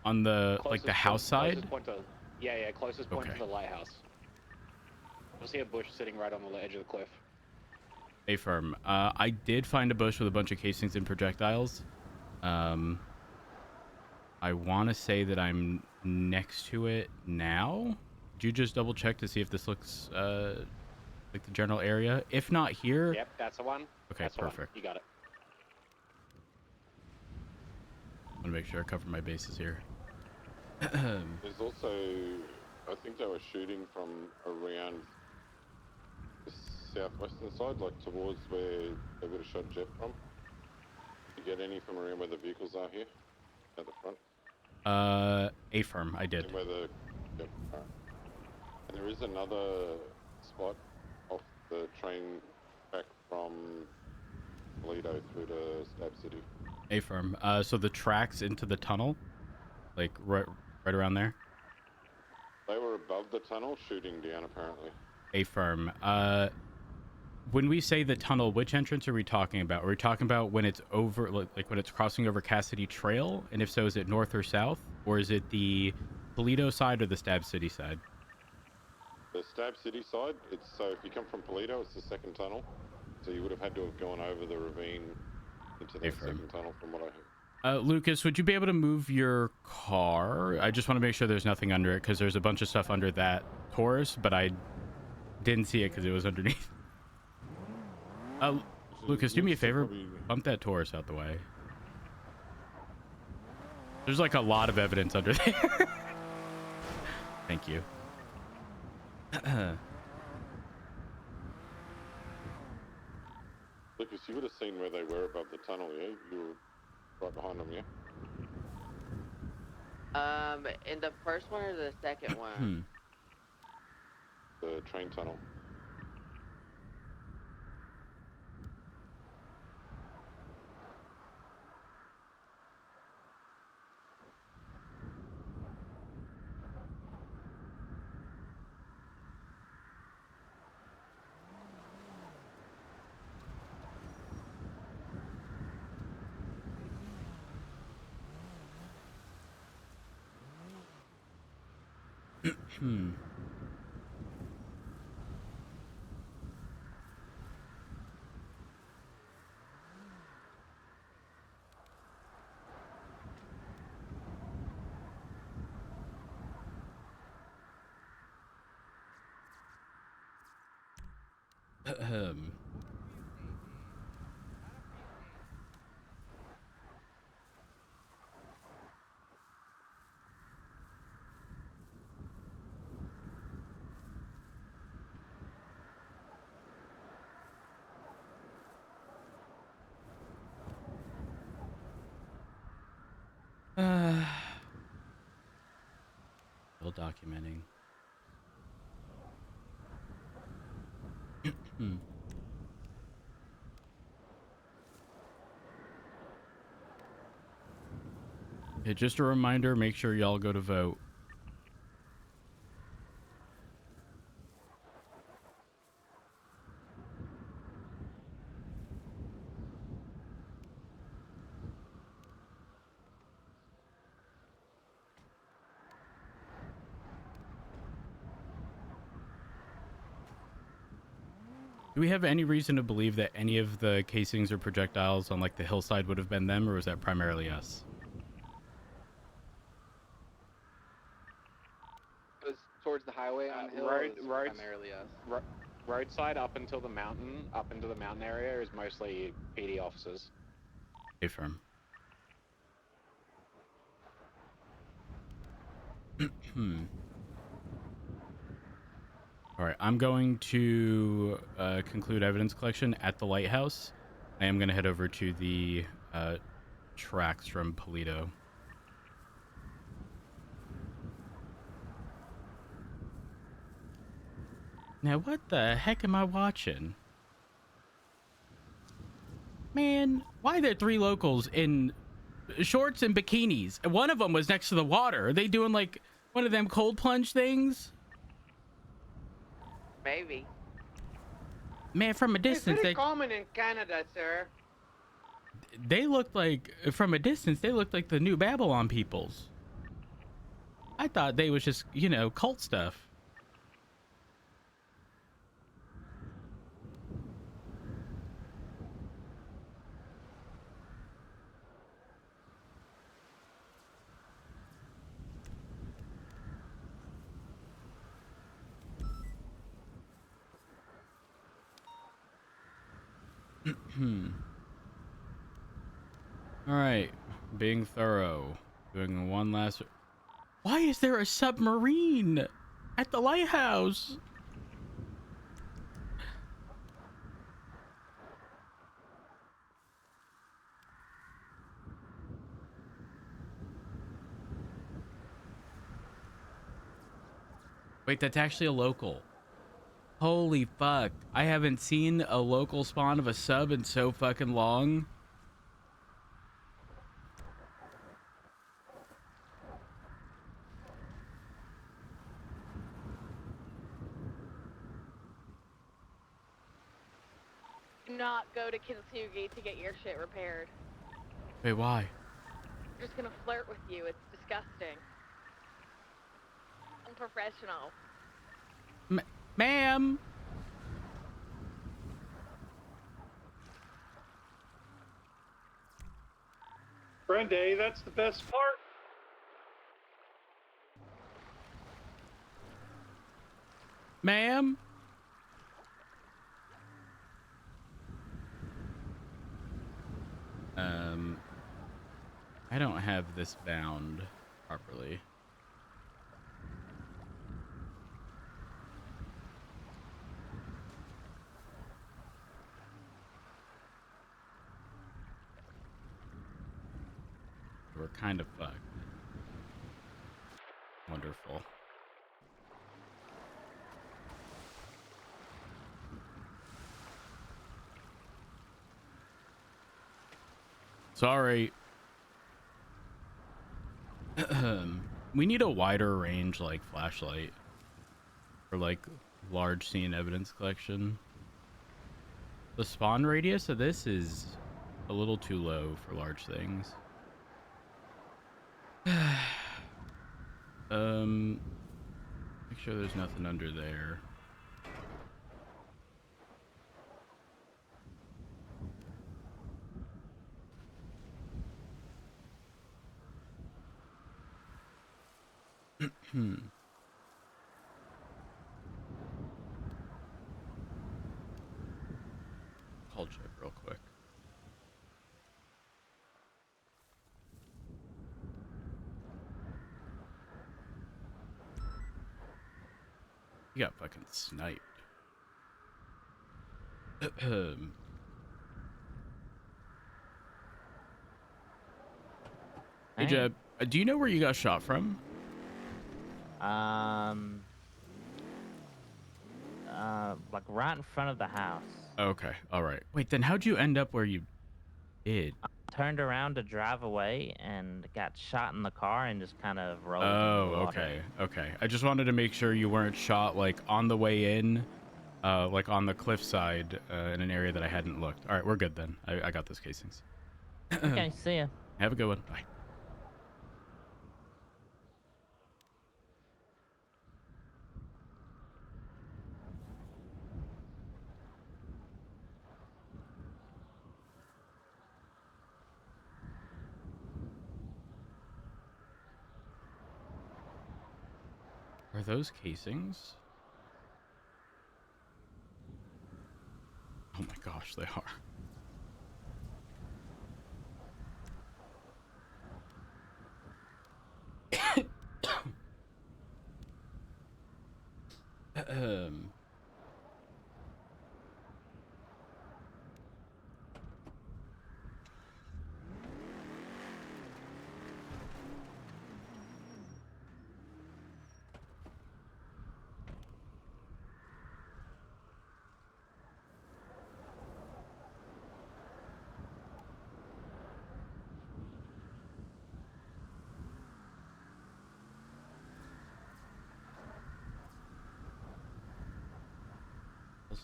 On the Closest like the house side? Closest point to, yeah, closest point Okay. to the lighthouse. You'll see a bush sitting right on the edge of the cliff. A firm. I did find a bush with a bunch of casings and projectiles. I want to say that I'm next to it now. Did you just double check to see if this looks like the general area? If not here. Yep, that's the one. Okay, That's the perfect. one. You got it. I want to make sure I cover my bases here. There's also, I think they were shooting from around the southwestern side, like towards where they would have shot jet from. You get any from around where the vehicles are here at the front? A firm, I did. And where the, yep, alright. And there is another spot off the train track from Toledo through to Stab City. A firm. So the tracks into the tunnel, like right around there. They were above the tunnel shooting down apparently. A firm. When we say the tunnel, which entrance are we talking about? Are we talking about when it's over, like when it's crossing over Cassidy Trail? And if so, is it north or south? Or is it the Toledo side or the Stab City side? The Stab City side, it's so if you come from Toledo, it's the second tunnel. So you would have had to have gone over the ravine into that second tunnel from what I heard. Lucas, would you be able to move your car? I just want to make sure there's nothing under it because there's a bunch of stuff under that Taurus, but I didn't see it because it was underneath. Lucas, do me a favor. Bump that Taurus out the way. There's like a lot of evidence under there. Thank you. Lucas, you would have seen where they were above the tunnel, yeah? You were right behind them, yeah? In the first one or the second one? The train tunnel. Still documenting. Yeah, just a reminder, make sure y'all go to vote. Do we have any reason to believe that any of the casings or projectiles on like the hillside would have been them, or was that primarily us? It was towards the highway on the hill. Primarily us. Roadside up until the mountain, up into the mountain area is mostly PD officers. A firm. All right, I'm going to conclude evidence collection at the lighthouse. I am going to head over to the tracks from Polito. Now, what the heck am I watching? Man, why are there 3 locals in shorts and bikinis? One of them was next to the water. Are they doing like one of them cold plunge things? Maybe. Man, from a distance, It's very common in Canada, sir. they looked like, from a distance, they looked like the New Babylon peoples. I thought they was just, you know, cult stuff. All right, being thorough, doing one last. Why is there a submarine at the lighthouse? Wait, that's actually a local. Holy fuck. I haven't seen a local spawn of a sub in so fucking long. Do not go to Kintsugi to get your shit repaired. Wait, why? They're just gonna flirt with you. It's disgusting. Unprofessional. Ma'am. Brenda, that's the best part. Ma'am. I don't have this bound properly. We're kind of fucked. Wonderful. Sorry. We need a wider range, like, flashlight for, like, large scene evidence collection. The spawn radius of this is a little too low for large things. Make sure there's nothing under there. I'll check real quick. You got fucking sniped. Hey, Jeb, do you know where you got shot from? Like right in front of the house. Okay, all right. Wait, then how'd you end up where you did? I turned around to drive away and got shot in the car and just kind of rolled. Oh, okay, okay. I just wanted to make sure you weren't shot like on the way in, like on the cliffside in an area that I hadn't looked. All right, we're good then. I got those casings. Okay, see ya. Have a good one. Bye. Are those casings? Oh my gosh, they are.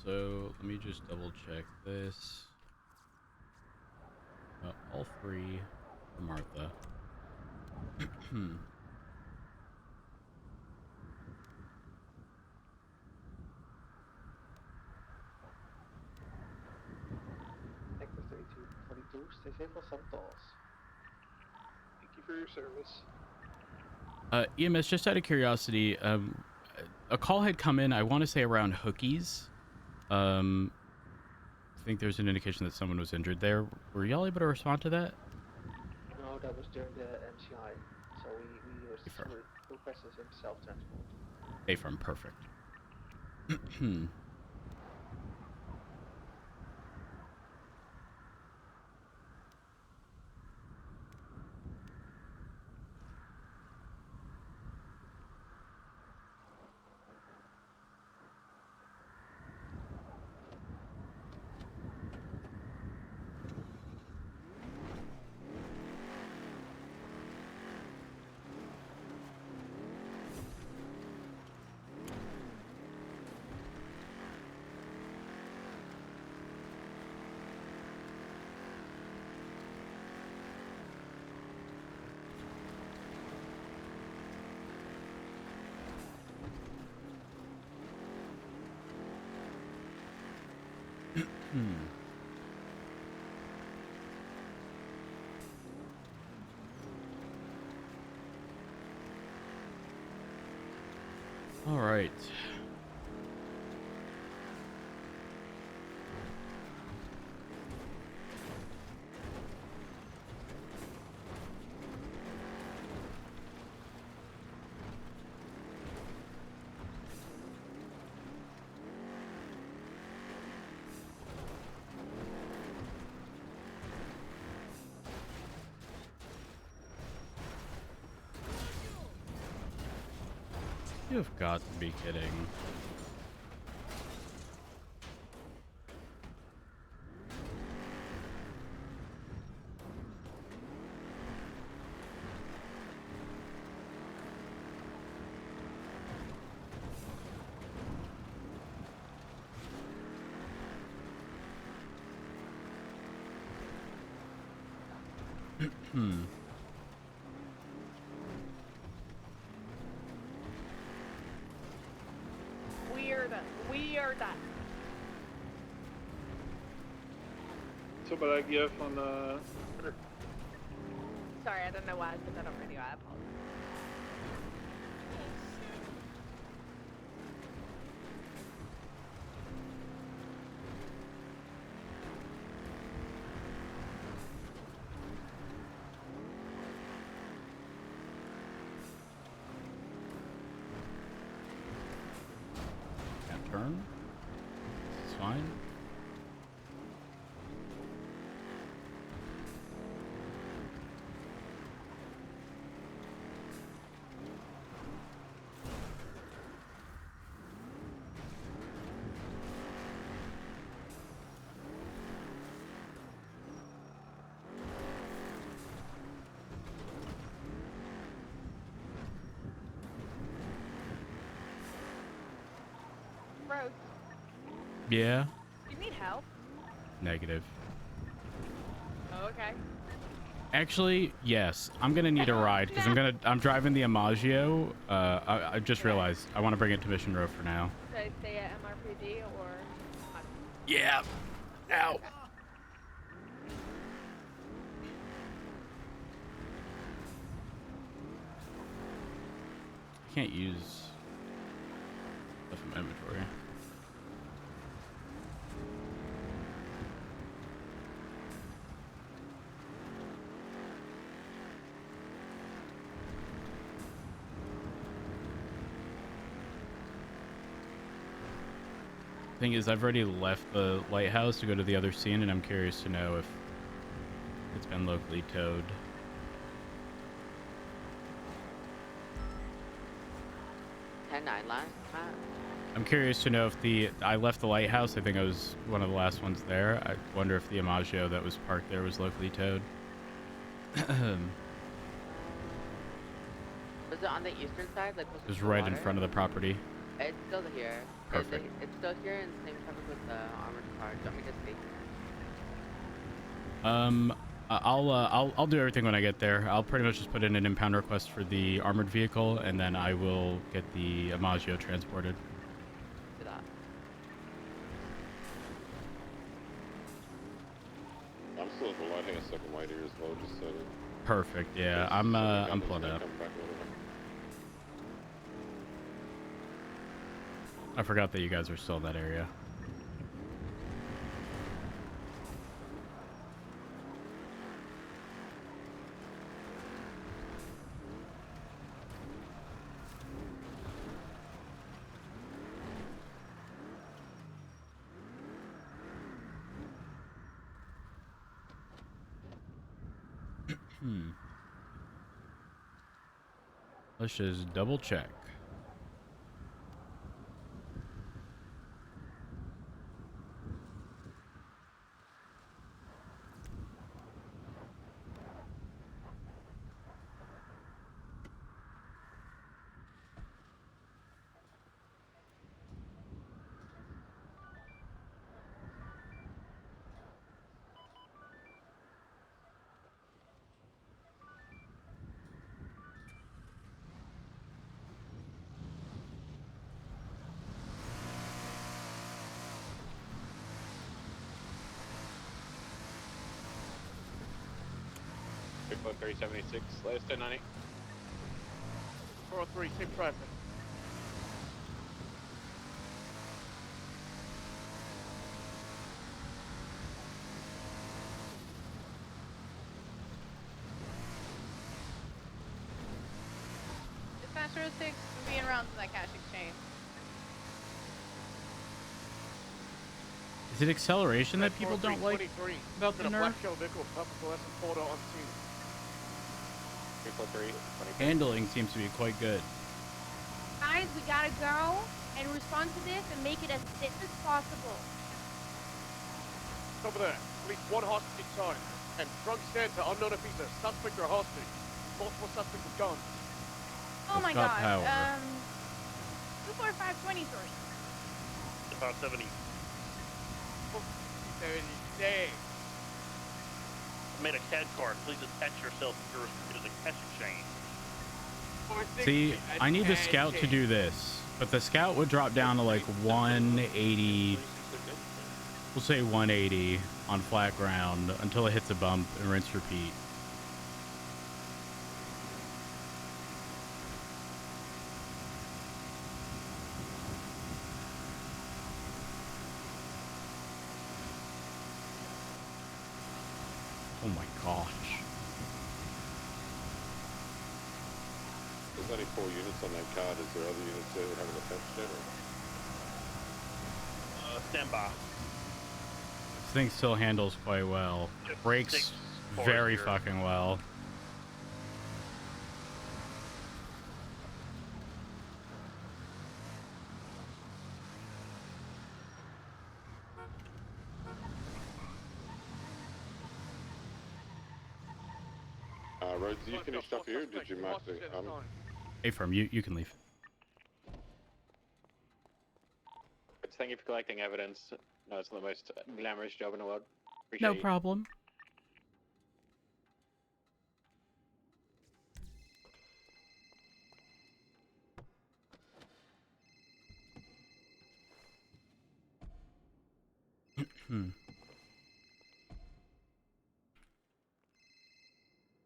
Also, let me just double check this. All three for Martha. Vehicle Santos. Thank you for your service. EMS, just out of curiosity, a call had come in, I want to say around Hookies. I think there's an indication that someone was injured there. Were y'all able to respond to that? No, that was during the MCI. So we requested him self-transport. A-firm, perfect. All right. You've got to be kidding. Weird. So, but I give on the. Sorry, I don't know why I said that on radio. I apologize. Can't turn. It's fine. Rose, Yeah. you need help? Negative. Oh, okay. Actually, yes. I'm gonna need a ride because I'm driving the Amagio. I just realized I want to bring it to Mission Row for now. Should I stay at MRPD or? Yeah. Ow. Okay. I can't use stuff in my inventory. Thing is, I've already left the lighthouse to go to the other scene, and I'm curious to know if it's been locally towed. I'm curious to know if I left the lighthouse. I think I was one of the last ones there. I wonder if the Amagio that was parked there was locally towed. Was it on the eastern side? Like It was right in front of the property. It's still here. Perfect. It's still here, and same traffic with the armored car. Do you want me to stay here? I'll do everything when I get there. I'll pretty much just put in an impound request for the armored vehicle, and then I will get the Amagio transported. Do that. I'm still at the lighthouse, second Perfect. Yeah, Just I'm Gunner's pulling gonna up. come back a little bit. I forgot that you guys are still in that area. Let's just double check. Bigfoot 376, latest 1090. 403, safe traffic. Dispatcher 06, we're being around to that cash exchange. Is it acceleration that people don't like 23, about the a nerf? black shell vehicle with purple lesson photo on scene. Bigfoot 3, 23. Handling seems to be quite good. Guys, we gotta go and respond to this and make it as safe as possible. Over there, at least one hostage inside. And drug stands are unknown if he's a suspect or a hostage. Multiple suspects with guns. Oh It's my got god. power. 24523. About 70. 30 days. I made a CAD card. Please attach yourself to the cash exchange. See, I need the scout to do this, but the scout would drop down to like 180. We'll say 180 on flat ground until it hits a bump and rinse repeat. Oh my gosh. There's only 4 units on that card. Is there other units there that haven't attached yet? Stand by. This thing still handles quite well. Just Brakes 640. very fucking well. Rhodes, you finished up here? Or did you mark the Hey, firm, you can leave. Thank you for collecting evidence. No, it's not the most glamorous job in the world. Appreciate No you. problem.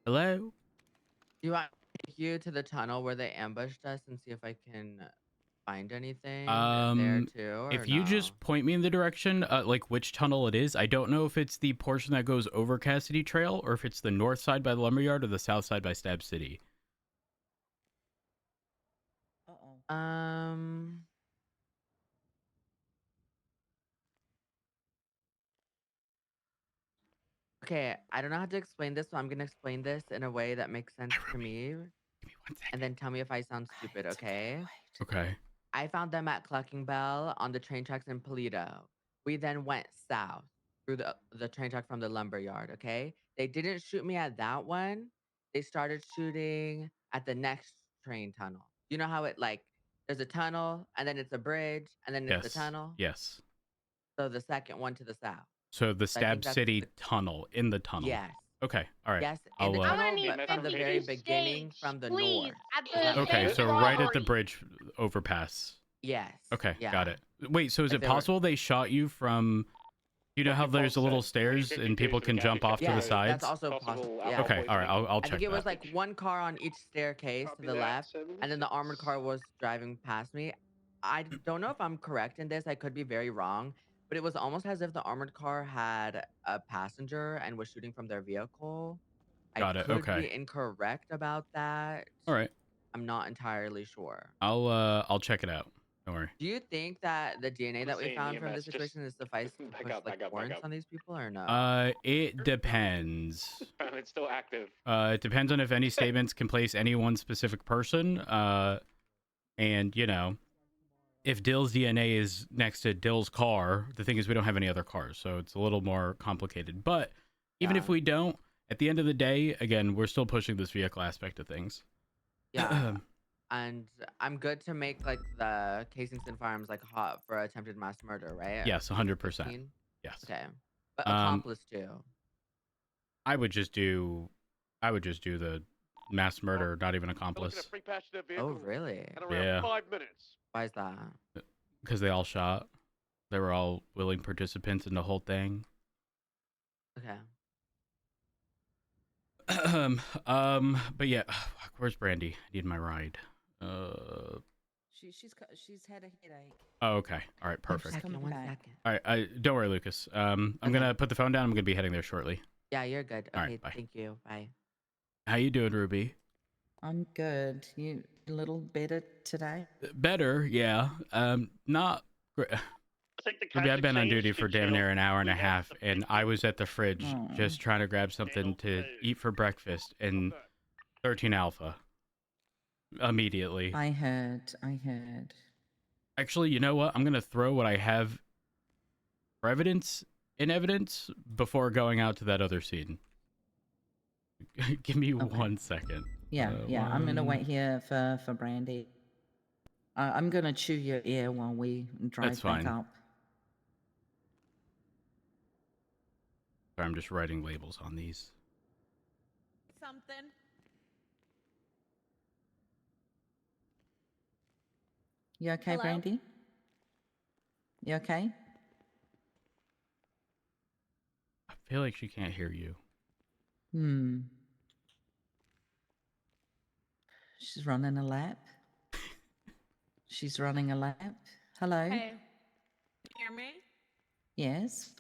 Hello? Do you want me to take you to the tunnel where they ambushed us and see if I can find anything there too? If or you no? just point me in the direction, like which tunnel it is, I don't know if it's the portion that goes over Cassidy Trail or if it's the north side by the Lumberyard or the south side by Stab City. Okay, I don't know how to explain this, so I'm gonna explain this in a way that makes sense to me, Give me 1 second. and then tell me if I sound stupid, okay? Okay. I found them at Clucking Bell on the train tracks in Polito. We then went south through the train track from the lumberyard, okay? They didn't shoot me at that one. They started shooting at the next train tunnel. You know how it there's a tunnel and then it's a bridge and then it's a Yes. tunnel? Yes. So the second one to the south. So the So I think Stab that's City the- tunnel, in the tunnel. Yes. Okay. All right. Yes, in I'll, the I'm tunnel, gonna need but from the 50 very to beginning stage, from the please, north. at the Okay, main so right at the robbery. bridge overpass. Yes. Okay, Yeah. got it. Wait, so is If it they were- possible they shot you from You know how there's a little stairs and people can jump off to Yeah, the sides? that's also possible. Yeah. Okay, all right, I'll I check think it was that. like one car on each staircase to Copy the that, left, and then the armored 76. car was driving past me. I don't know if I'm correct in this. I could be very wrong, but it was almost as if the armored car had a passenger and was shooting from their vehicle. I Got it. could Okay. be incorrect about that. All right. I'm not entirely sure. I'll check it out. Don't worry. Do you think that the DNA that we Insane found from EMS, this just situation is suffice to back push up, like back up, back warrants up. on these people or no? It depends. And it's still active. It depends on if any statements can place any one specific person. And you know, if Dill's DNA is next to Dill's car, the thing is we don't have any other cars, so it's a little more complicated. But even if we don't, at the end of the day, again, we're still pushing this vehicle aspect of things. Yeah. And I'm good to make like the casings and firearms like hot for attempted mass murder, right? Yes, 100%. 15? Yes. Okay. But accomplice too. I would just do the mass murder, not even accomplice. Oh, really? Yeah. 5 minutes. Why is that? Because they all shot. They were all willing participants in the whole thing. Okay. But yeah, where's Brandy? I need my ride. She's had a headache. Oh, okay. All right, perfect. One second. All right, don't worry, Lucas. I'm gonna put the phone down. I'm gonna be heading there shortly. Yeah, you're good. All Okay, right, bye. thank you. Bye. How you doing, Ruby? I'm good. You a little better today? Better, yeah. Not great. Ruby, I've been on duty for damn near an hour and a half, and I was at the fridge just trying to grab something to eat for breakfast, and 13 Alpha. Immediately. I heard. Actually, you know what? I'm gonna throw what I have for evidence before going out to that other scene. Give me 1 second. Yeah, I'm gonna wait here for Brandy. I'm gonna chew your ear while we drive That's back fine. up. Sorry, I'm just writing labels on these. Something. You okay, Hello? Brandy? You okay? I feel like she can't hear you. She's running a lap. She's running a lap. Hello? Hey. You hear me? Yes?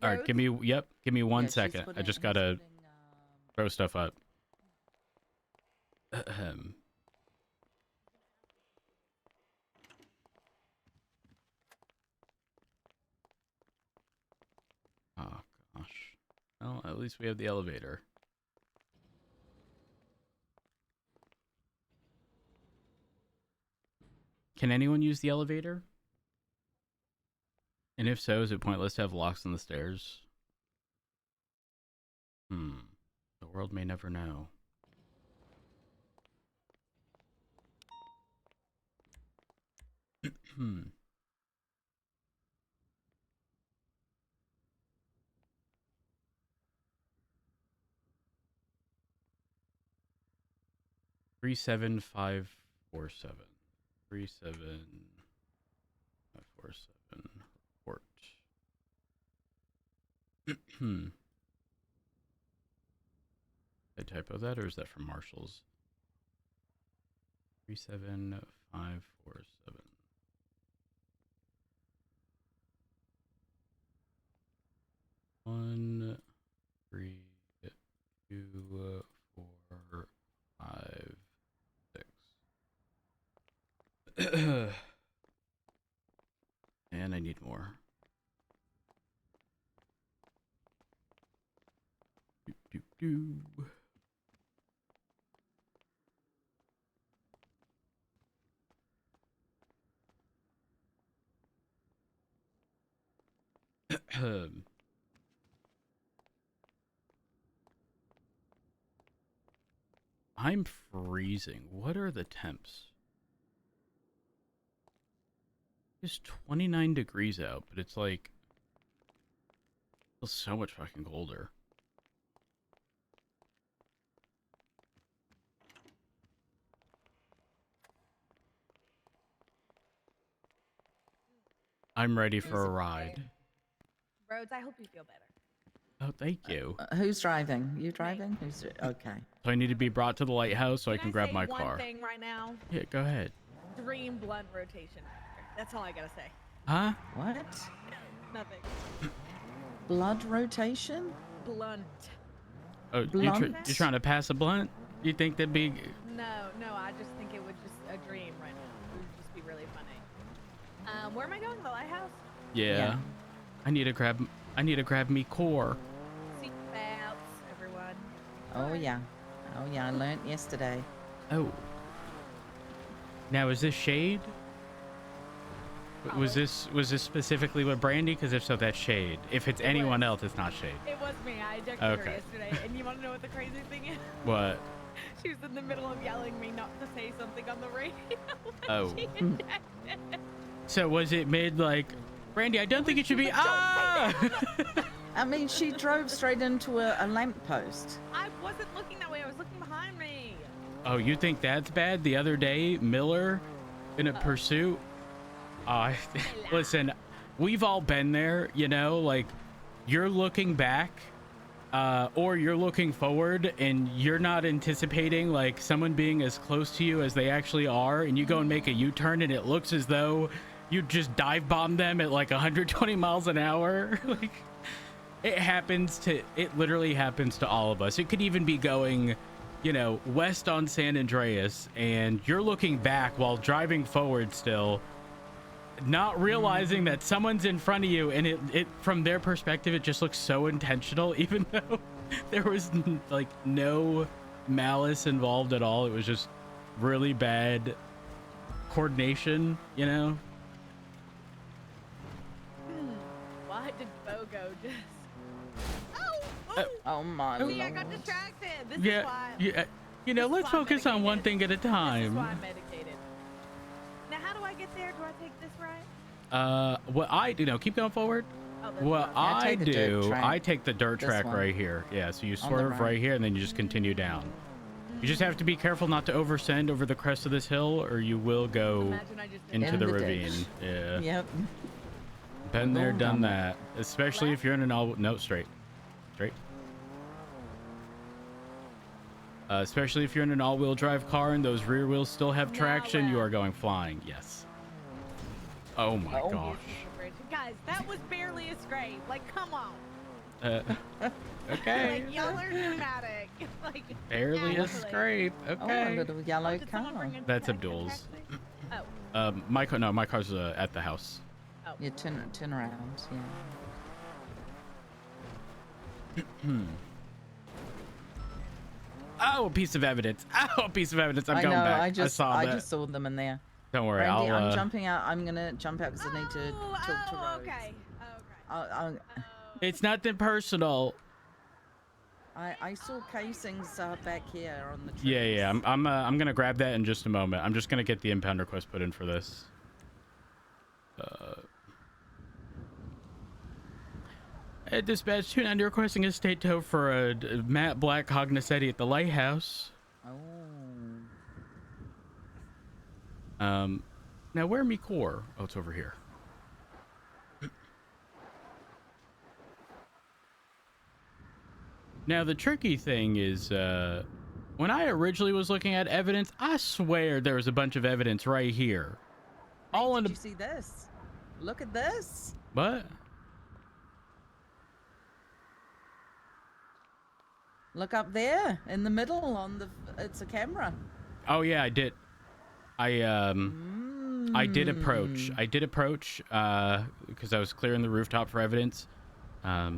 All right, give me 1 second. I just gotta throw stuff up. Oh gosh. Well, at least we have the elevator. Can anyone use the elevator? And if so, is it pointless to have locks on the stairs? The world may never know. Hmm. Three 7-5-4-7. 3-7-5-4-7. Report. Did I typo that, or is that from Marshall's? 3-7-5-4-7. 1, 3, 2, 4, 5, 6. And I need more. Do. I'm freezing. What are the temps? It's 29 degrees out, but it's like feels so much fucking colder. I'm ready for a ride. Bro, roads. I hope you feel better. Oh, thank you. Who's driving? You driving? Who's okay? So I need to be brought to the lighthouse so I can grab say my one car. thing right now? Yeah, go ahead. Dream blunt rotation. That's all I gotta say. Huh? What? Nothing. Blood rotation? Blunt. Oh, you're trying to pass a blunt? You think that'd be? No, I just think it would just a dream right now. It would just be really funny. Where am I going? The lighthouse? Yeah. I need to grab me core. Seatbelts, everyone. Oh yeah. I learned yesterday. Oh. Now is this shade? Was this specifically with Brandy? Because if so, that's shade. If it's anyone else, it's not shade. It was me. I ejected her yesterday. And you want to know what the crazy thing is? What? She was in the middle of yelling me not to say something on the radio. Oh. She ejected. So was it mid like, Brandy? I don't think it should be. Ah! I mean, she drove straight into a lamppost. I wasn't looking that way. I was looking behind me. Oh, you think that's bad? The other day, Miller, in a pursuit. Listen, we've all been there, you know, like you're looking back or you're looking forward and you're not anticipating like someone being as close to you as they actually are. And you go and make a U-turn and it looks as though you just dive bomb them at like 120 miles an hour. Like it literally happens to all of us. It could even be going, you know, west on San Andreas and you're looking back while driving forward still, not realizing that someone's in front of you, and it from their perspective it just looks so intentional, even though there was like no malice involved at all. It was just really bad coordination, you know. Why did Bogo just Oh my See, I Lord. got distracted. This is why. Yeah, you know, let's focus on one thing at a This is time. why I'm medicated. Now, how do I get there? Do I take this right? What I do, no, keep going forward. Oh, What I take the dirt do, track. I take the dirt This track one. right here. Yeah, so you On the swerve right. right here and then you just continue down. You just have to be careful not to oversend over the crest of this hill or you will go Imagine I just did into In the the ravine. ditch. Yeah. Yep. Been there, Boom, done done that. Especially if you're in an all, no, straight. Especially if you're in an all-wheel drive car and those rear wheels still have traction, you are going flying. Yes. Oh my gosh. Guys, that was barely a scrape. Like, come on. Okay. Like, y'all are dramatic. Like, Barely a actually. scrape. Oh, a Okay. little yellow Did someone car. bring in That's protection Abdul's. actually? My car, no, my car's at the house. Oh. Yeah, turn around. Yeah. Oh, a piece of evidence. Oh, a piece of evidence. I'm I going know. back. I just that. saw them in there. Don't worry. Brandy, I'll. I'm jumping out. I'm gonna jump out because I need to talk to Rose. Okay. It's nothing personal. I saw casings back here on the trees. Yeah. I'm gonna grab that in just a moment. I'm just gonna get the impound request put in for this. Dispatch 290 requesting a state tow for a matte black Cognoscetti at the lighthouse. Oh. Now where me core? Oh, it's over here. Now the tricky thing is, when I originally was looking at evidence, I swear there was a bunch of evidence right here. All in Did you see this? Look at this. What? Look up there in the middle on the. It's a camera. Oh yeah, I did. I did approach. I did approach because I was clearing the rooftop for evidence. I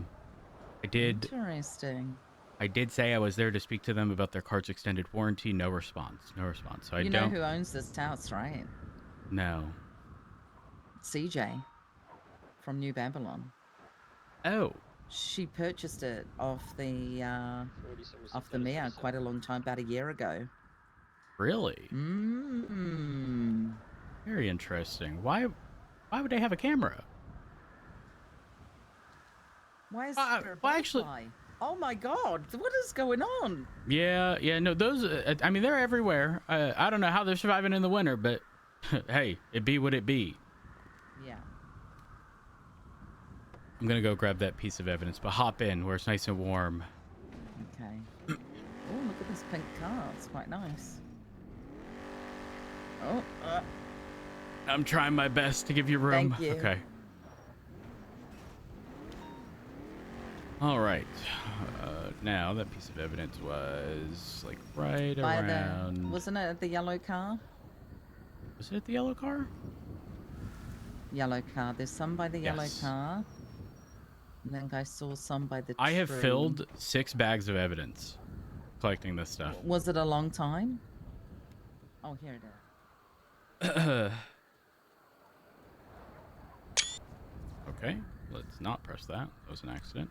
did. Interesting. I did say I was there to speak to them about their car's extended warranty. No response. No response. So I You don't. know who owns this house, right? No. CJ from New Babylon. Oh. She purchased it off the mayor quite a long time, about a year ago. Really? Very interesting. Why would they have a camera? Why is there a butterfly? Oh my God! What is going on? Yeah. No, those. I mean, they're everywhere. I don't know how they're surviving in the winter, but hey, it be what it be. Yeah. I'm gonna go grab that piece of evidence, but hop in where it's nice and warm. Okay. Oh, look at this pink car. It's quite nice. Oh, I'm trying my best to give you room. Thank you. Okay. All right. Now that piece of evidence was like right around. Wasn't it the yellow car? Was it the yellow car? Yellow car. There's some by the yellow Yes. car. I think I saw some by the I have tree. filled 6 bags of evidence collecting this stuff. Was it a long time? Oh, here it is. Okay, let's not press that. That was an accident.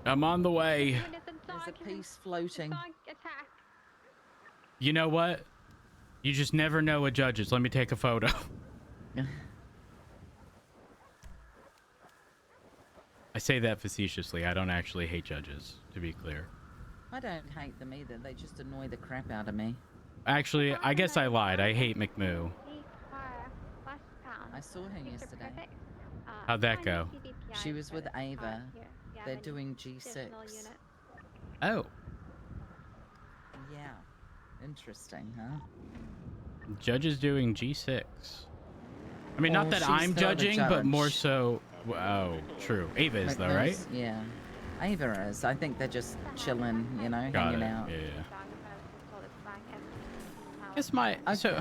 I'm on the way. There's a piece floating. You know what? You just never know with judges. Let me take a photo. I say that facetiously. I don't actually hate judges, to be clear. I don't hate them either. They just annoy the crap out of me. Actually, I guess I lied. I hate McMoo. I saw her yesterday. How'd that go? She was with Ava. They're doing G6. Oh. Yeah. Interesting, huh? Judges doing G6. I mean, not Oh, that she's I'm the other judging, but more judge. so... Oh, true. Ava is, though, right? Yeah. Ava is. I think they're just chilling, you know, Got hanging it. out. Yeah. Guess my... So...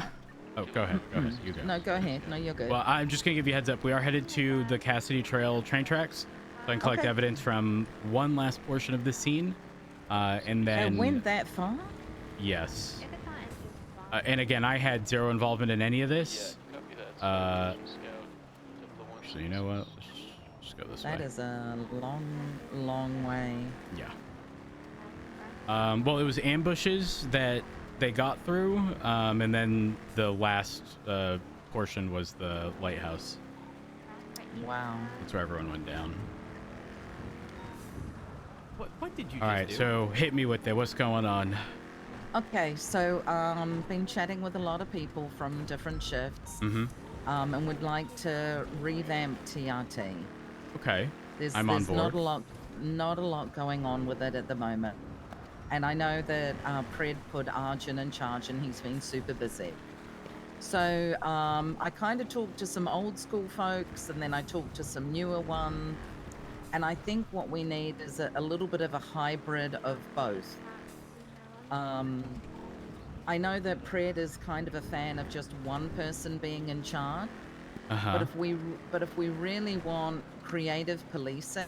Oh, go ahead. Go ahead. You go. No, go ahead. No, you're good. Well, I'm just going to give you a heads up. We are headed to the Cassidy Trail train tracks. So I can collect Okay. evidence from one last portion of the scene. And then... It went that far? Yes. And again, I had 0 involvement in any of this. So you know what? Let's just go this way. That is a long, long way. Yeah. Well, it was ambushes that they got through, and then the last portion was the lighthouse. Wow. That's where everyone went down. What did you All right, so hit me with it. What's going on? Okay, so been chatting with a lot of people from different shifts, Mm-hmm. and would like to revamp TRT. Okay. There's on board. not a lot going on with it at the moment, and I know that Pred put Arjun in charge, and he's been super busy. So I kind of talked to some old school folks, and then I talked to some newer ones, and I think what we need is a little bit of a hybrid of both. I know that Pred is kind of a fan of just one person being in charge, but if we really want creative policing,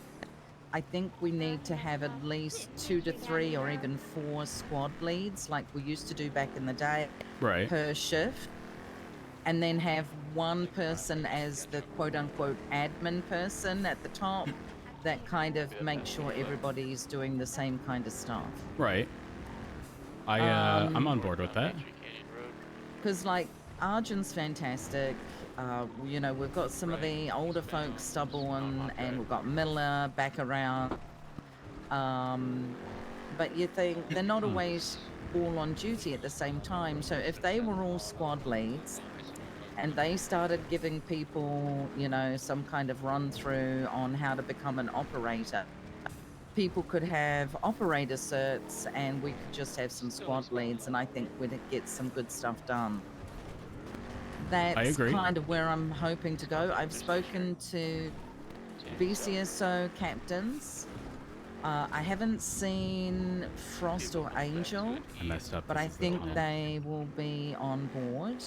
I think we need to have at least 2 to 3 or even 4 squad leads, like we used to do back in the day, Right. per shift, and then have one person as the quote-unquote admin person at the top that kind of makes sure everybody's doing the same kind of stuff. Right. I'm on board with that. Because, like, Arjun's fantastic. You know, we've got some of the older folks, Stubborn, and we've got Miller back around. But you think they're not always all on duty at the same time. So if they were all squad leads and they started giving people, you know, some kind of run through on how to become an operator, people could have operator certs and we could just have some squad leads, and I think we'd get some good stuff done. That's agree. kind of where I'm hoping to go. I've spoken to BCSO captains. I haven't seen Frost or Angel, I messed up. but This I is the think one. they will be on board.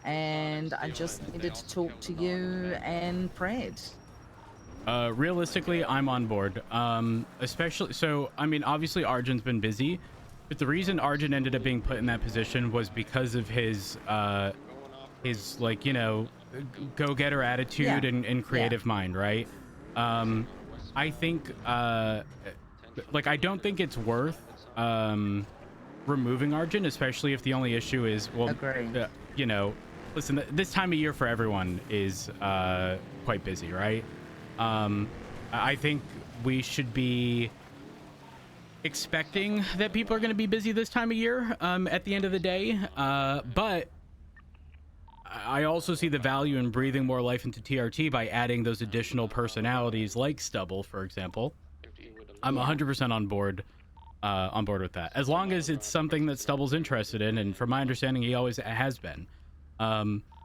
And I just needed to talk to you and Pred. Realistically, I'm on board. Especially, so, I mean, obviously Arjun's been busy, but the reason Arjun ended up being put in that position was because of his like, you know, go-getter attitude and creative mind, right? I think, like, I don't think it's worth removing Arjun, especially if the only issue is, well, you know, listen, this time of year for everyone is quite busy, right? I think we should be expecting that people are going to be busy this time of year at the end of the day. But I also see the value in breathing more life into TRT by adding those additional personalities like Stubble, for example. I'm 100% on board with that, as long as it's something that Stubble's interested in, and from my understanding, he always has been.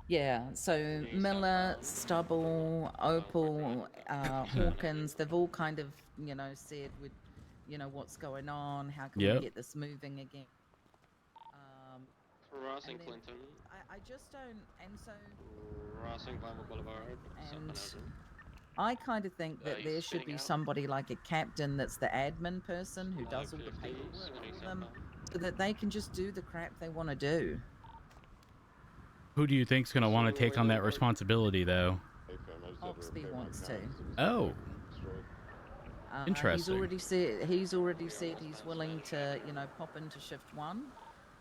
Yeah, so Miller, Stubble, Opal, Hawkins, they've all kind of, said with, what's going on, how can we Yep. get this moving again? Ross and then Clinton. I just don't, and so... Ross and Glenville Boulevard. And I kind of think that there should be somebody like a captain that's the admin person who does all the paperwork for them, so that they can just do the crap they want to do. Who do you think's going to want to take on that responsibility, though? Oxby wants to. Oh. Interesting. He's already said he's willing to, pop into shift 1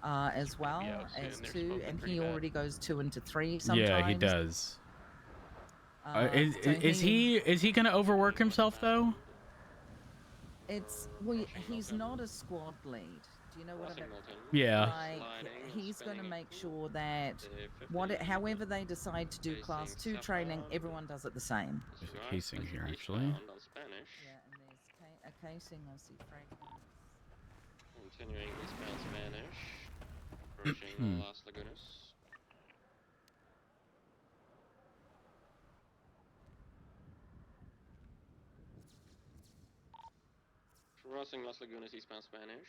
as well as 2, and he already goes 2 into 3 sometimes. Yeah, he does. Is he going to overwork himself, though? He's not a squad lead. Do you know what I mean? Yeah. Like, he's going to make sure that however they decide to do class 2 training, everyone does it the same. There's a casing here, actually. Yeah, and there's a casing. I see fragments. Continuing eastbound Spanish, approaching Las Lagunas. Crossing Las Lagunas, eastbound Spanish.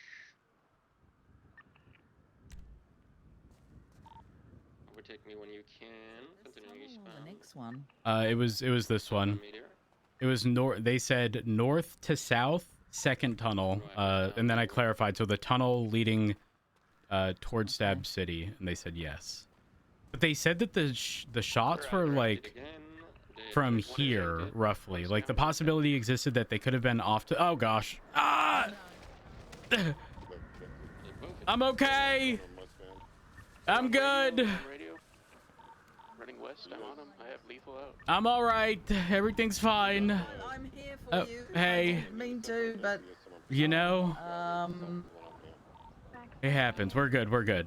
Overtake me when you can. Continuing eastbound. The next one. It was this one. It was they said north to south, second tunnel, and then I clarified. So the tunnel leading towards Stab City, and they said yes. But they said that the shots were like from here, roughly. Like the possibility existed that they could have been off to. Oh gosh. Ah! I'm okay. I'm good. Running west, I'm on him. I have lethal out. I'm all right. Everything's fine. I'm here for you. Hey. I didn't mean to, but you know, it happens. We're good. We're good.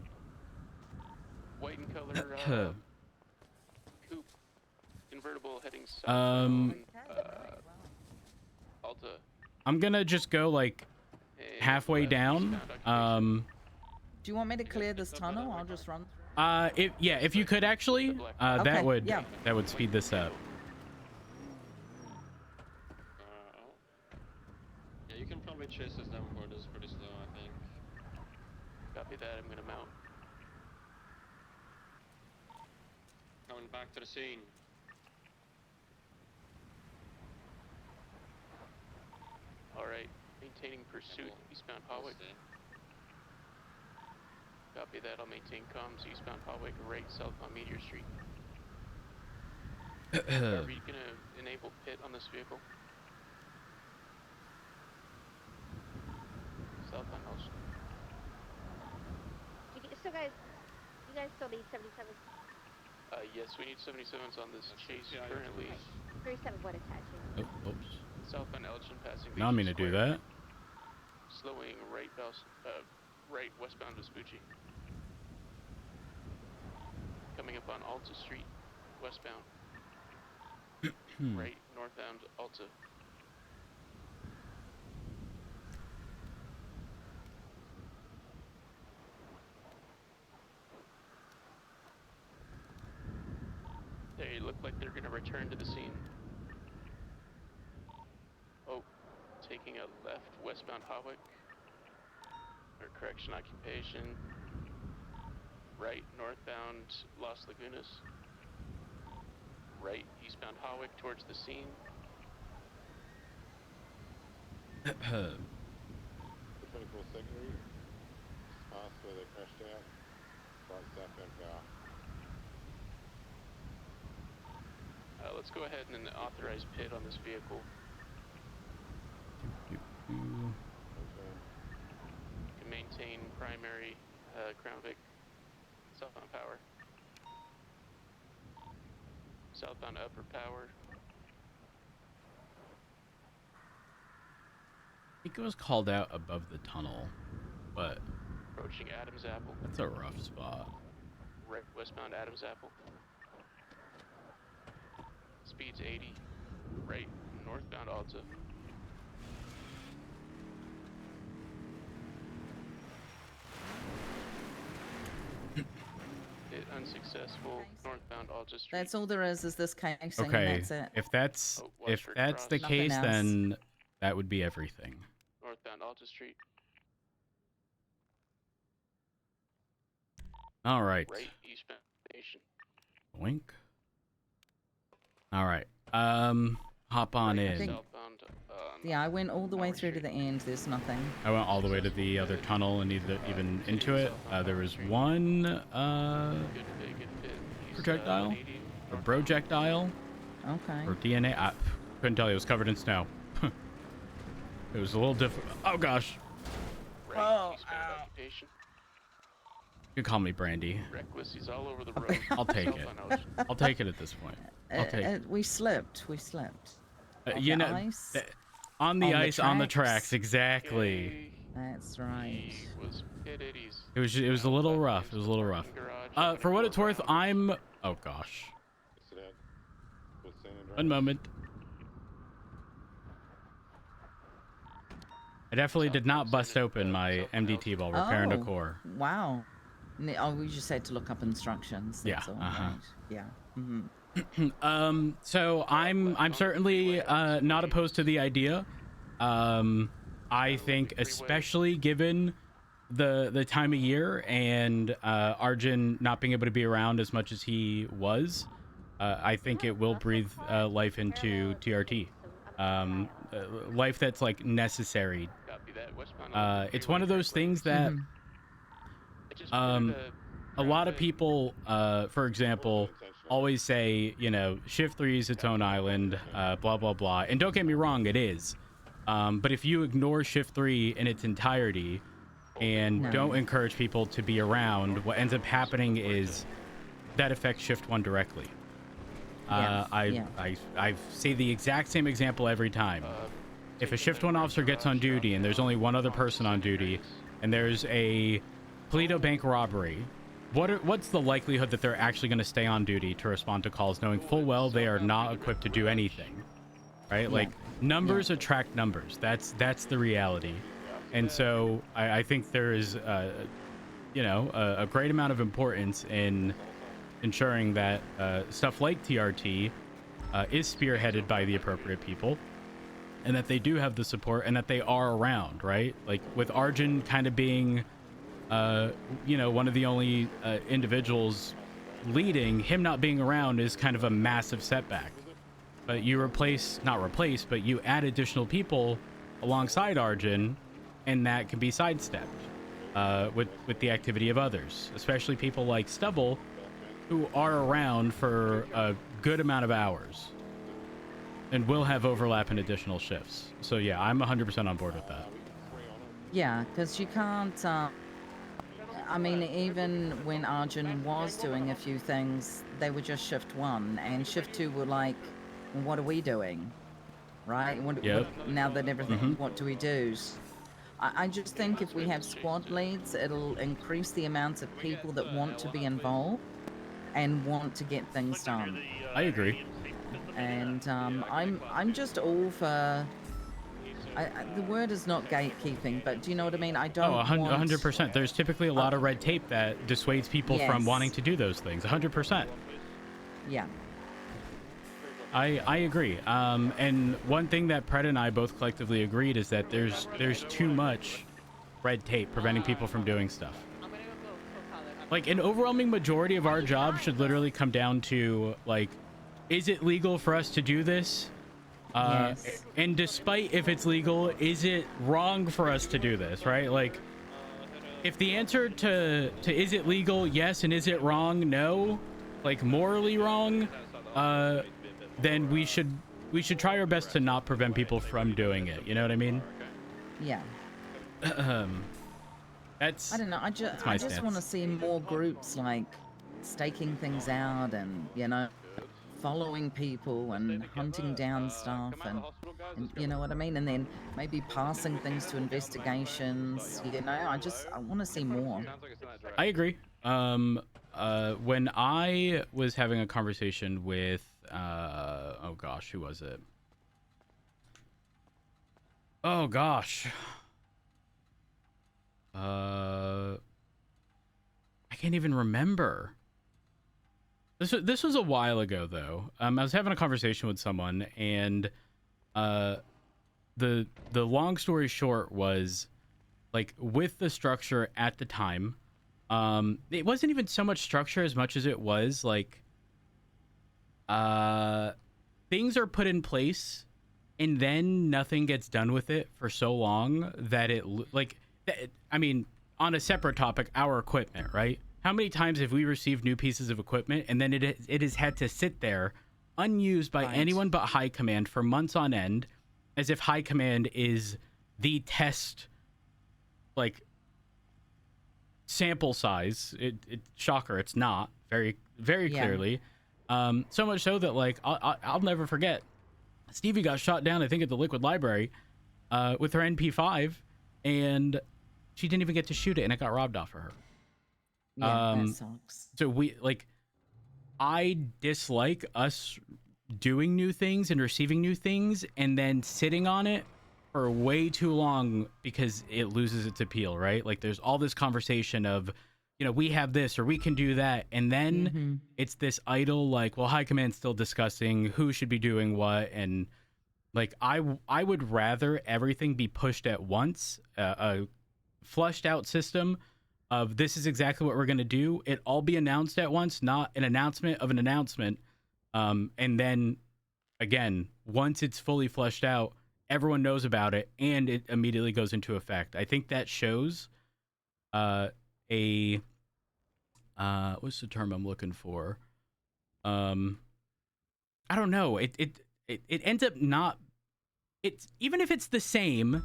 White in color. Coupe. Convertible heading south. Alta. I'm gonna just go like halfway down. Do you want me to clear this tunnel? I'll just run through. If you could actually, okay, that would speed this up. Yeah, you can probably chase us down for this pretty slow, I think. Copy that. I'm gonna mount. Coming back to the scene. All right. Maintaining pursuit. Eastbound Hawick. Copy that. I'll maintain comms. Eastbound Hawick, right south on Meteor Street. Are we gonna enable pit on this vehicle? South on Elgin. So guys, you guys still need 77? Yes, we need 77s on this chase currently. 37 what attaching? Oh, oops. Southbound Elgin passing. Now I'm gonna do that. Slowing right westbound Vespucci. Coming up on Alta Street, westbound. Right, northbound Alta. They look like they're gonna return to the scene. Oh, taking a left westbound Hawick. Or correction, occupation. Right, northbound Las Lagunas. Right, eastbound Hawick towards the scene. The 24 secondary. Past where they crashed out. Right southbound power. Let's go ahead and authorize pit on this vehicle. Can maintain primary Crown Vic southbound power. Southbound upper power. I think it was called out above the tunnel, but Approaching Adams Apple. that's a rough spot. Right westbound Adams Apple. Speed's 80. Right northbound Alta. Hit unsuccessful. Northbound Alta Street. That's all there is this casing. Okay, That's it. if that's Watford the Cross. case, Nothing else. then that would be everything. Northbound Alta Street. All right. Right eastbound station. Wink. All right. Hop on in. Southbound. Yeah, I went all the way through to the end. There's nothing. I went all the way to the other tunnel and even into it. There was one projectile or projectile Okay. or DNA. I couldn't tell you. It was covered in snow. It was a little different. Oh gosh. Right eastbound occupation. You can call me Brandy. Reckless. He's all over the road. I'll take it. I'll take it at this point. I'll take it. We slipped. We slipped. On You the know, ice? on the On the ice, on the tracks? tracks, exactly. That's right. He was pitted. He's It was a little rough. It was a little rough. For what it's worth, I'm. Oh gosh. One moment. I definitely did not bust open my MDT while repairing a core. Wow. Oh, we just had to look up instructions. That's Yeah, all, uh-huh. right. Yeah. So I'm certainly not opposed to the idea. I think especially given the time of year and Arjun not being able to be around as much as he was, I think it will breathe life into TRT. Life that's like necessary. It's one of those things that a lot of people, for example, always say, you know, shift 3 is its own island, blah blah blah. And don't get me wrong, it is. But if you ignore shift 3 in its entirety and don't encourage people to be around, what ends up happening is that affects shift 1 directly. I say the exact same example every time. If a shift 1 officer gets on duty and there's only one other person on duty and there's a Toledo bank robbery, what's the likelihood that they're actually going to stay on duty to respond to calls knowing full well they are not equipped to do anything, right? Like numbers attract numbers. That's the reality. And so I think there is a great amount of importance in ensuring that stuff like TRT is spearheaded by the appropriate people and that they do have the support and that they are around, right? Like with Arjun kind of being one of the only individuals leading, him not being around is kind of a massive setback. But you but you add additional people alongside Arjun, and that can be sidestepped with the activity of others, especially people like Stubble, who are around for a good amount of hours and will have overlap in additional shifts. So yeah, I'm 100% on board with that. Yeah, because you can't. I mean, even when Arjun was doing a few things, they were just shift 1, and shift 2 were like, well, what are we doing? Right? Now that everything, what do we do? I just think if we have squad leads, it'll increase the amount of people that want to be involved and want to get things done. I agree. And I'm just all for. The word is not gatekeeping, but do you know what I mean? I don't. 100%. There's typically a lot of red tape that dissuades people from wanting to do those things. 100%. Yeah. I agree. And one thing that Pred and I both collectively agreed is that there's too much red tape preventing people from doing stuff. Like an overwhelming majority of our job should literally come down to like, is it legal for us to do this? Yes. And despite if it's legal, is it wrong for us to do this, right? Like, if the answer to is it legal, yes, and is it wrong, no, like morally wrong, then we should try our best to not prevent people from doing it. You know what I mean? Yeah. That's. I don't know. I just want to see more groups like staking things out and following people and hunting down stuff, and you know what I mean, and then maybe passing things to investigations. You know, I want to see more. I agree. When I was having a conversation with oh gosh, who was it? Oh gosh. I can't even remember. This was a while ago though. I was having a conversation with someone, and the long story short was, like, with the structure at the time, it wasn't even so much structure as much as it was like things are put in place and then nothing gets done with it for so long that I mean, on a separate topic, our equipment, right? How many times have we received new pieces of equipment and then it has had to sit there unused by anyone but High Command for months on end, as if High Command is the test, like, sample size. Shocker, it's not. Very, very clearly. So much so that, like, I'll never forget, Stevie got shot down, I think, at the Liquid Library with her NP5, and she didn't even get to shoot it, and it got robbed off of her. Yeah, that sucks. So I dislike us doing new things and receiving new things and then sitting on it for way too long because it loses its appeal, right? Like, there's all this conversation of, you know, we have this or we can do that, and then it's this idle, like, well, High Command's still discussing who should be doing what, and like, I would rather everything be pushed at once, a flushed out system of this is exactly what we're going to do. It all be announced at once, not an announcement of an announcement. And then again, once it's fully fleshed out, everyone knows about it and it immediately goes into effect. I think that shows what's the term I'm looking for? I don't know. It ends up not, it's, even if it's the same,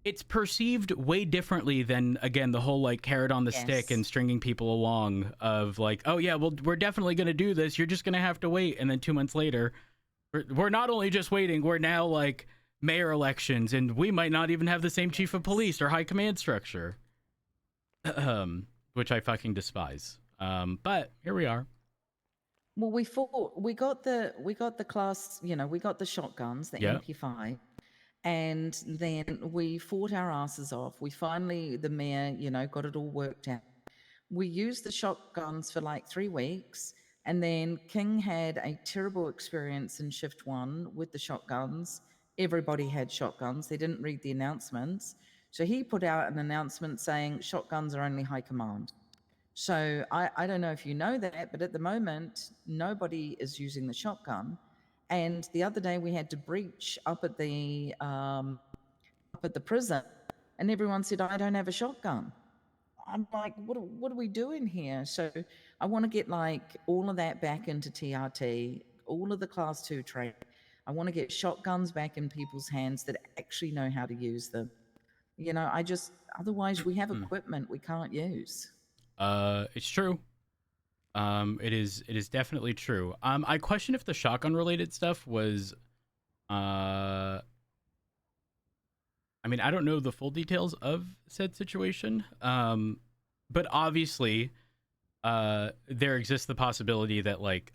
it's perceived way differently than, again, the whole, like, carrot on the stick and stringing people along of, like, oh yeah, well, we're definitely going to do this. You're just going to have to wait. And then 2 months later, we're not only just waiting, we're now, like, mayor elections, and we might not even have the same chief of police or high command structure, which I fucking despise. But here we are. Well, we got the class, you know, we got the shotguns, the MP5. And then we fought our asses off. We finally, the mayor, you know, got it all worked out. We used the shotguns for like 3 weeks. And then King had a terrible experience in shift 1 with the shotguns. Everybody had shotguns. They didn't read the announcements. So he put out an announcement saying shotguns are only High Command. So I don't know if you know that, but at the moment, nobody is using the shotgun. And the other day we had to breach up at the prison, and everyone said, I don't have a shotgun. I'm like, what are we doing here? So I want to get, like, all of that back into TRT, all of the class 2 training. I want to get shotguns back in people's hands that actually know how to use them. You know, otherwise we have equipment we can't use. It's true. It is definitely true. I question if the shotgun related stuff was, I mean, I don't know the full details of said situation. But obviously, there exists the possibility that, like,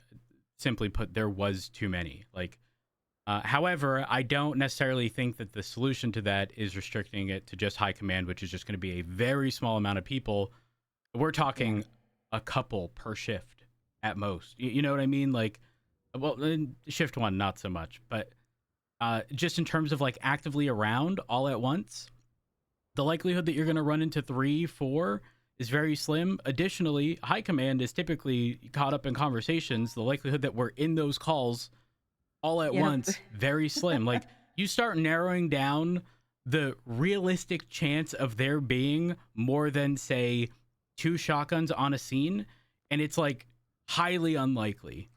simply put, there was too many. Like, however, I don't necessarily think that the solution to that is restricting it to just High Command, which is just going to be a very small amount of people. We're talking a couple per shift at most. You know what I mean? Like, well, in shift 1, not so much, but just in terms of, like, actively around all at once, the likelihood that you're going to run into 3, 4 is very slim. Additionally, High Command is typically caught up in conversations. The likelihood that we're in those calls all at once, very slim. Like, you start narrowing down the realistic chance of there being more than, say, 2 shotguns on a scene, and it's, like, highly unlikely.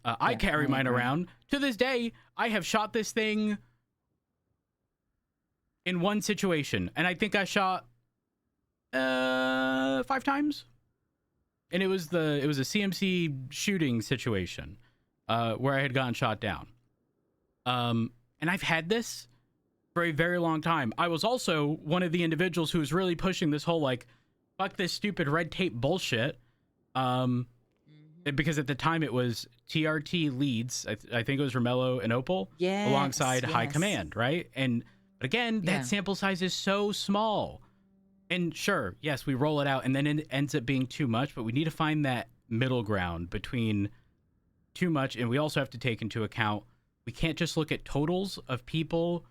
I carry mine around. To this day, I have shot this thing in one situation, and I think I shot 5 times. and it was a CMC shooting situation where I had gotten shot down. And I've had this for a very long time. I was also one of the individuals who was really pushing this whole like, fuck this stupid red tape bullshit. Because at the time it was TRT leads. I think it was Romello and Opal alongside High Command, right? And but again, that sample size is so small. And sure, yes, we roll it out and then it ends up being too much, but we need to find that middle ground between too much, and we also have to take into account, we can't just look at totals of people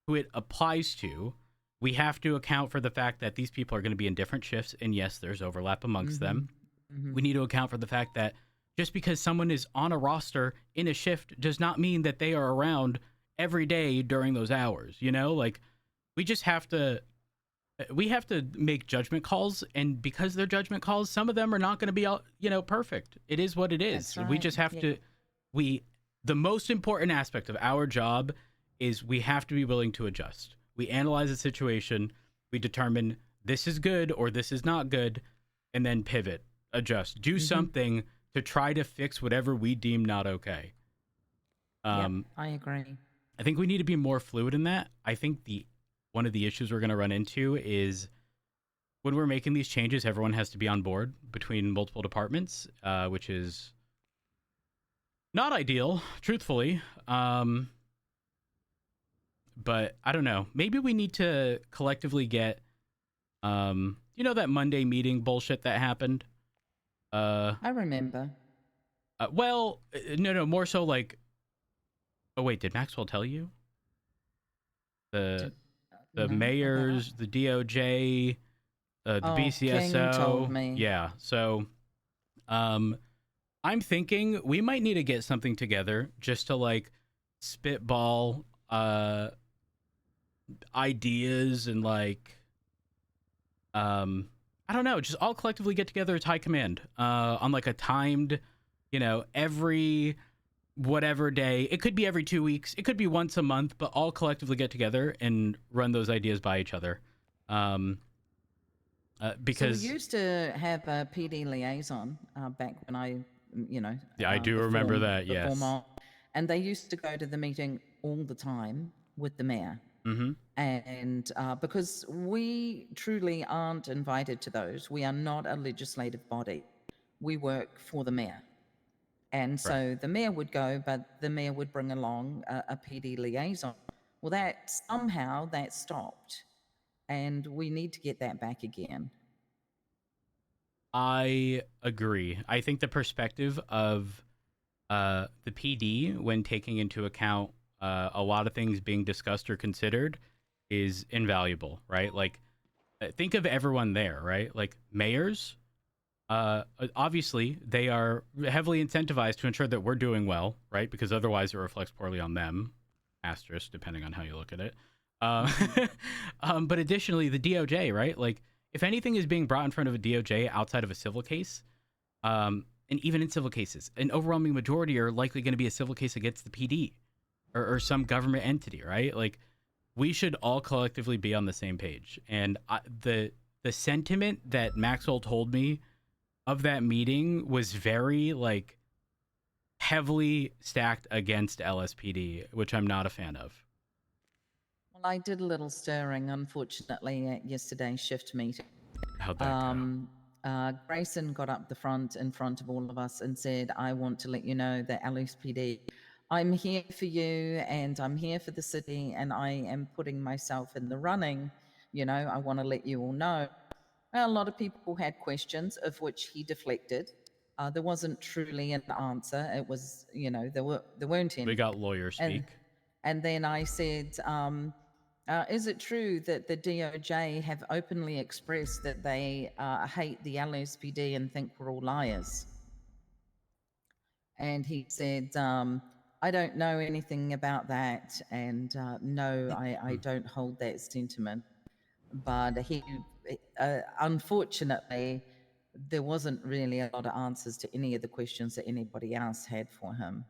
who it applies to. We have to account for the fact that these people are going to be in different shifts, and yes, there's overlap amongst them. We need to account for the fact that just because someone is on a roster in a shift does not mean that they are around every day during those hours, you know? Like, we just have to make judgment calls, and because they're judgment calls, some of them are not going to be, you know, perfect. It is what it is. That's right. We just have to, the most important aspect of our job is we have to be willing to adjust. We analyze the situation, we determine this is good or this is not good, and then pivot, adjust, do something to try to fix whatever we deem not okay. I agree. I think we need to be more fluid in that. I think one of the issues we're going to run into is when we're making these changes, everyone has to be on board between multiple departments, which is not ideal, truthfully. But I don't know. Maybe we need to collectively get, you know, that Monday meeting bullshit that happened. I remember. Well, no, more so like. Oh wait, did Maxwell tell you? The mayors, the DOJ, the BCSO. King told me. Yeah. So, I'm thinking we might need to get something together just to like spitball ideas and like I don't know, just all collectively get together as High Command on like a timed, you know, every whatever day. It could be every 2 weeks, it could be once a month, but all collectively get together and run those ideas by each other. Because so we used to have a PD liaison back when I, you know. Yeah, I do remember that. Yes. And they used to go to the meeting all the time with the mayor. And because we truly aren't invited to those, we are not a legislative body. We work for the mayor. And so the mayor would go, but the mayor would bring along a PD liaison. Well, that stopped. And we need to get that back again. I agree. I think the perspective of the PD, when taking into account a lot of things being discussed or considered, is invaluable, right? Like, think of everyone there, right? Like, mayors, obviously, they are heavily incentivized to ensure that we're doing well, right? Because otherwise it reflects poorly on them, asterisk, depending on how you look at it. But additionally, the DOJ, right? Like, if anything is being brought in front of a DOJ outside of a civil case, and even in civil cases, an overwhelming majority are likely going to be a civil case against the PD or some government entity, right? Like, we should all collectively be on the same page. And the sentiment that Maxwell told me of that meeting was very, like, heavily stacked against LSPD, which I'm not a fan of. Well, I did a little stirring, unfortunately, at yesterday's shift meeting. How'd that go? Grayson got up in front of all of us and said, I want to let you know that LSPD, I'm here for you and I'm here for the city and I am putting myself in the running. You know, I want to let you all know. A lot of people had questions, of which he deflected. There wasn't truly an answer. It was, you know, there weren't any. We got lawyer speak. And then I said, is it true that the DOJ have openly expressed that they hate the LSPD and think we're all liars? And he said, I don't know anything about that. And no, I don't hold that sentiment. But he, unfortunately, there wasn't really a lot of answers to any of the questions that anybody else had for him.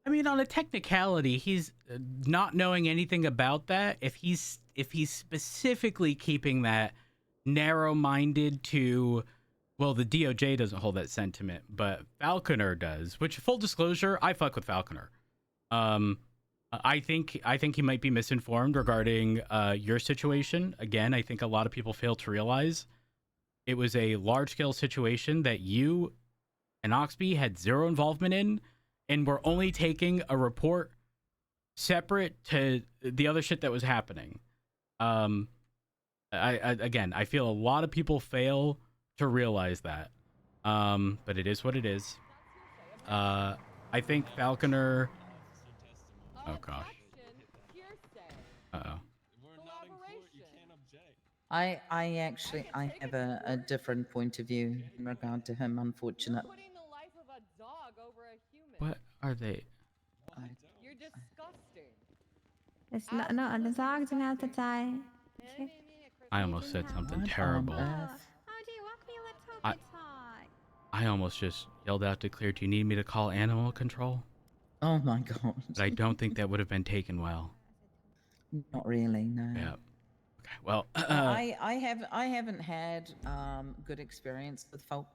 I mean, on a technicality, he's not knowing anything about that. If he's specifically keeping that narrow-minded to Well, the DOJ doesn't hold that sentiment, but Falconer does. Which, full disclosure, I fuck with Falconer. I think he might be misinformed regarding your situation. Again, I think a lot of people fail to realize it was a large-scale situation that you and Oxby had zero involvement in, and we're only taking a report separate to the other shit that was happening. I feel a lot of people fail to realize that, but it is what it is. I think Falconer. Oh gosh. Uh-oh. I actually have a different point of view in regard to him, unfortunately. What are they? You're disgusting. It's not the dog to have to die. I almost said something terrible. I almost just yelled out to Clear, do you need me to call animal control? Oh my god. But I don't think that would have been taken well. Not really, no. Yeah. Okay. Well, I haven't had good experience with folk.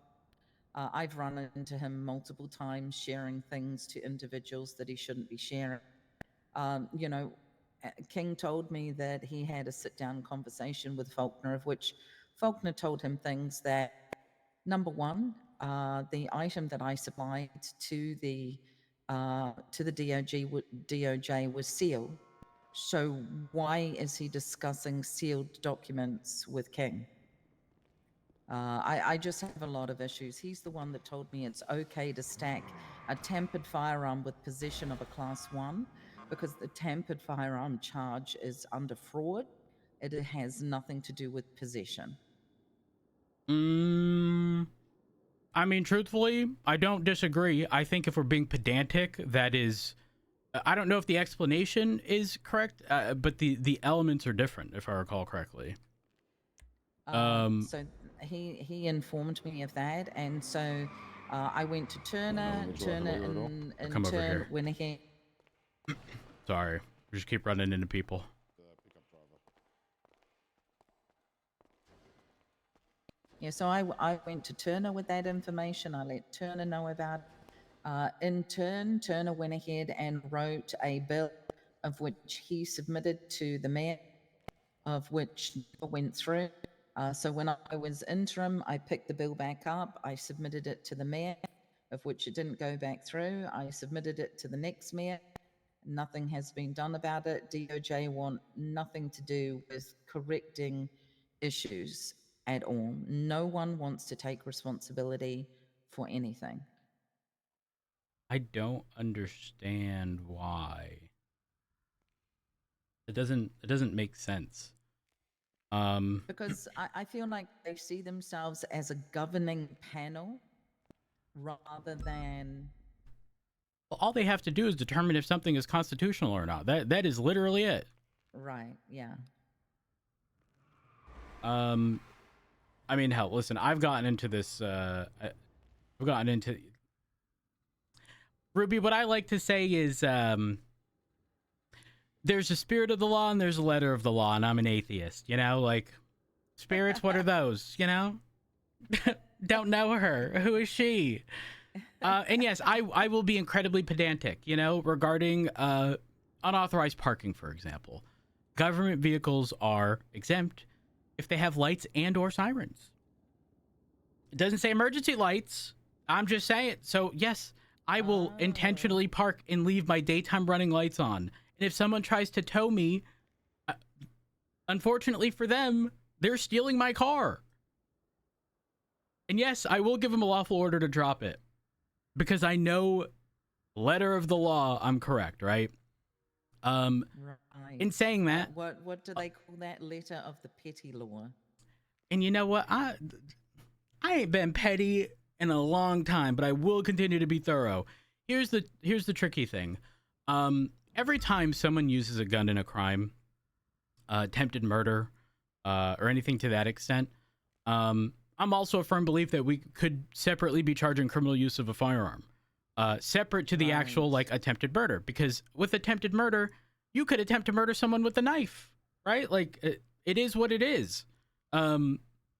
I've run into him multiple times sharing things to individuals that he shouldn't be sharing. You know, King told me that he had a sit-down conversation with Faulkner, of which Faulkner told him things that, number one, the item that I supplied to the DOJ was sealed. So why is he discussing sealed documents with King? I just have a lot of issues. He's the one that told me it's okay to stack a tempered firearm with possession of a Class 1 because the tempered firearm charge is under fraud. It has nothing to do with possession. I mean, truthfully, I don't disagree. I think if we're being pedantic, that is... I don't know if the explanation is correct, but the elements are different, if I recall correctly. So he informed me of that, and so I went to Turner. Turner and Come over Turn here. went ahead. Sorry, we just keep running into people. Yeah, so I went to Turner with that information. I let Turner know about it. In turn, Turner went ahead and wrote a bill of which he submitted to the mayor, of which never went through. So when I was interim, I picked the bill back up. I submitted it to the mayor, of which it didn't go back through. I submitted it to the next mayor. Nothing has been done about it. DOJ want nothing to do with correcting issues at all. No one wants to take responsibility for anything. I don't understand why. It doesn't make sense. Because I feel like they see themselves as a governing panel rather than... Well, all they have to do is determine if something is constitutional or not. That is literally it. Right, yeah. I mean, hell, listen, I've gotten into this, Ruby, what I like to say is, there's a spirit of the law and there's a letter of the law, and I'm an atheist, you know, like, spirits, what are those, you know? Don't know her. Who is she? And yes, I will be incredibly pedantic, you know, regarding unauthorized parking, for example. Government vehicles are exempt if they have lights and or sirens. It doesn't say emergency lights. I'm just saying. So yes, I will intentionally park and leave my daytime running lights on. And if someone tries to tow me, unfortunately for them, they're stealing my car. And yes, I will give them a lawful order to drop it. Because I know, letter of the law, I'm correct, right? Right. In saying that... What do they call that? Letter of the petty law. And you know what? I ain't been petty in a long time, but I will continue to be thorough. Here's the tricky thing. Every time someone uses a gun in a crime, attempted murder, or anything to that extent, I'm also a firm belief that we could separately be charging criminal use of a firearm, separate to the actual like attempted murder. Because with attempted murder, you could attempt to murder someone with a knife, right? Like it is what it is.